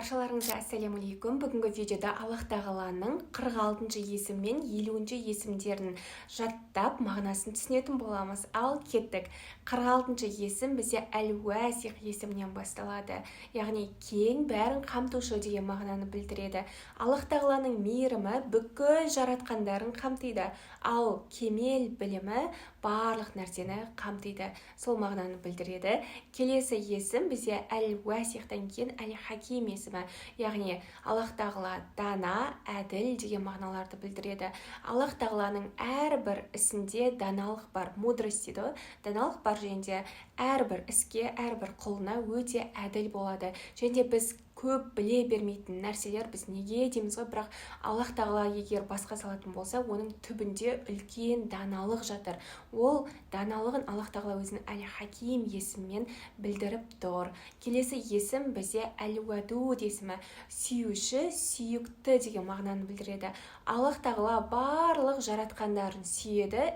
Баршаларыңызға ассалямалейкум. Бүгінгі видеода Аллах тағаланың 46-шы есім мен 50-шы есімдерін жаттап мағынасын түсінетін боламыз. Ал кеттік. 46-шы есім бізде әл-уасиқ есімінен басталады. Яғни кең, бәрін қамтушы деген мағынаны білдіреді. Аллах тағаланың мейірімі бүкіл жаратқандарын қамтиды. Ал кемел білімі барлық нәрсені қамтиды. Сол мағынаны білдіреді. Келесі есім бізде әл-уасиқтан кейін әл-хаким есімі. Яғни Аллах тағала дана, әділ деген мағыналарды білдіреді. Аллах тағаланың әрбір ісінде даналық бар, мудрость дейді. Даналық бар және әрбір іске, әрбір құлына өте әділ болады. Және біз көп біле бермейтін нәрселер біз неге дейміз ғой, бірақ Аллах тағала егер басқа салатын болса, оның түбінде үлкен даналық жатыр. Ол даналығын Аллах тағала өзінің әл-хаким есімімен білдіріп тұр. Келесі есім бізде әл-уадуд есімі, сүйуші, сүйікті деген мағынаны білдіреді. Аллах тағала барлық жаратқандарын сүйеді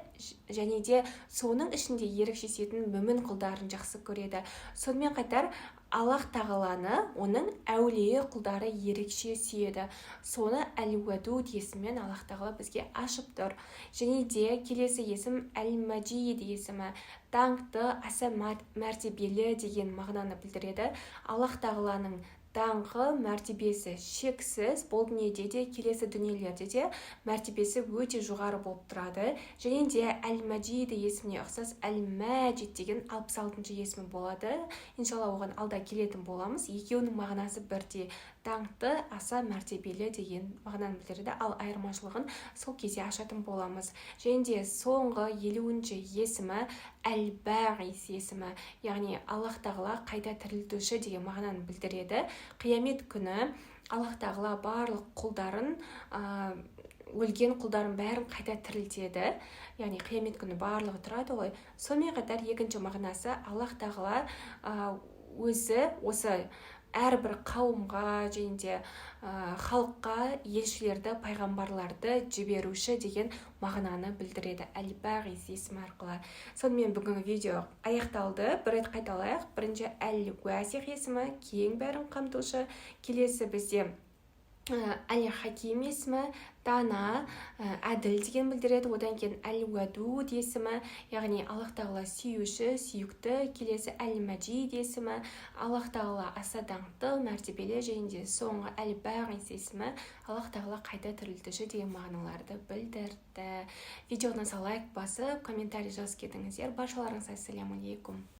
және де соның ішінде ерекше сүйетін мүмін құлдарын жақсы көреді. Сонымен қатар Аллах тағаланы оның әулие құлдары ерекше сүйеді. Соны әл-уадуд есімімен Аллах тағала бізге ашып тұр. Және де келесі есім әл-маджид есімі, даңқты, аса мәртебелі деген мағынаны білдіреді. Аллах тағаланың даңқы, мәртебесі шексіз, бұл дүниеде де, келесі дүниелерде де мәртебесі өте жоғары болып тұрады. Және де әл-маджид есіміне ұқсас әл-мәджид деген 66-шы есімі болады. Иншалла оған алда келетін боламыз. Екеуінің мағынасы бірдей, даңқты, аса мәртебелі деген мағынаны білдіреді. Ал айырмашылығын сол кезде ашатын боламыз. Және де соңғы 50-ші есімі әл-бағис есімі, яғни Аллах тағала қайта тірілтуші деген мағынаны білдіреді. Қиямет күні Аллах тағала барлық құлдарын, өлген құлдарын бәрін қайта тірілтеді. Яғни қиямет күні барлығы тұрады ғой. Сонымен қатар екінші мағынасы Аллах тағала өзі осы әрбір қауымға және де халыққа елшілерді, пайғамбарларды жіберуші деген мағынаны білдіреді әл-бағис есімі арқылы. Сонымен бүгінгі видео аяқталды. Бір рет қайталайық. Бірінші әл-уасиқ есімі, кең бәрін қамтушы. Келесі бізде әл-хаким есімі, дана, әділ деген білдіреді. Одан кейін әл-уадуд есімі, яғни Аллах тағала сүйуші, сүйікті. Келесі әл-маджид есімі, Аллах тағала аса даңқты, мәртебелі. Және де соңғы әл-бағис есімі, Аллах тағала қайта тірілтуші деген мағыналарды білдірді. Видеоны лайк басып, комментарий жазып кетіңіздер. Баршаларыңызға ассаляму алейкум.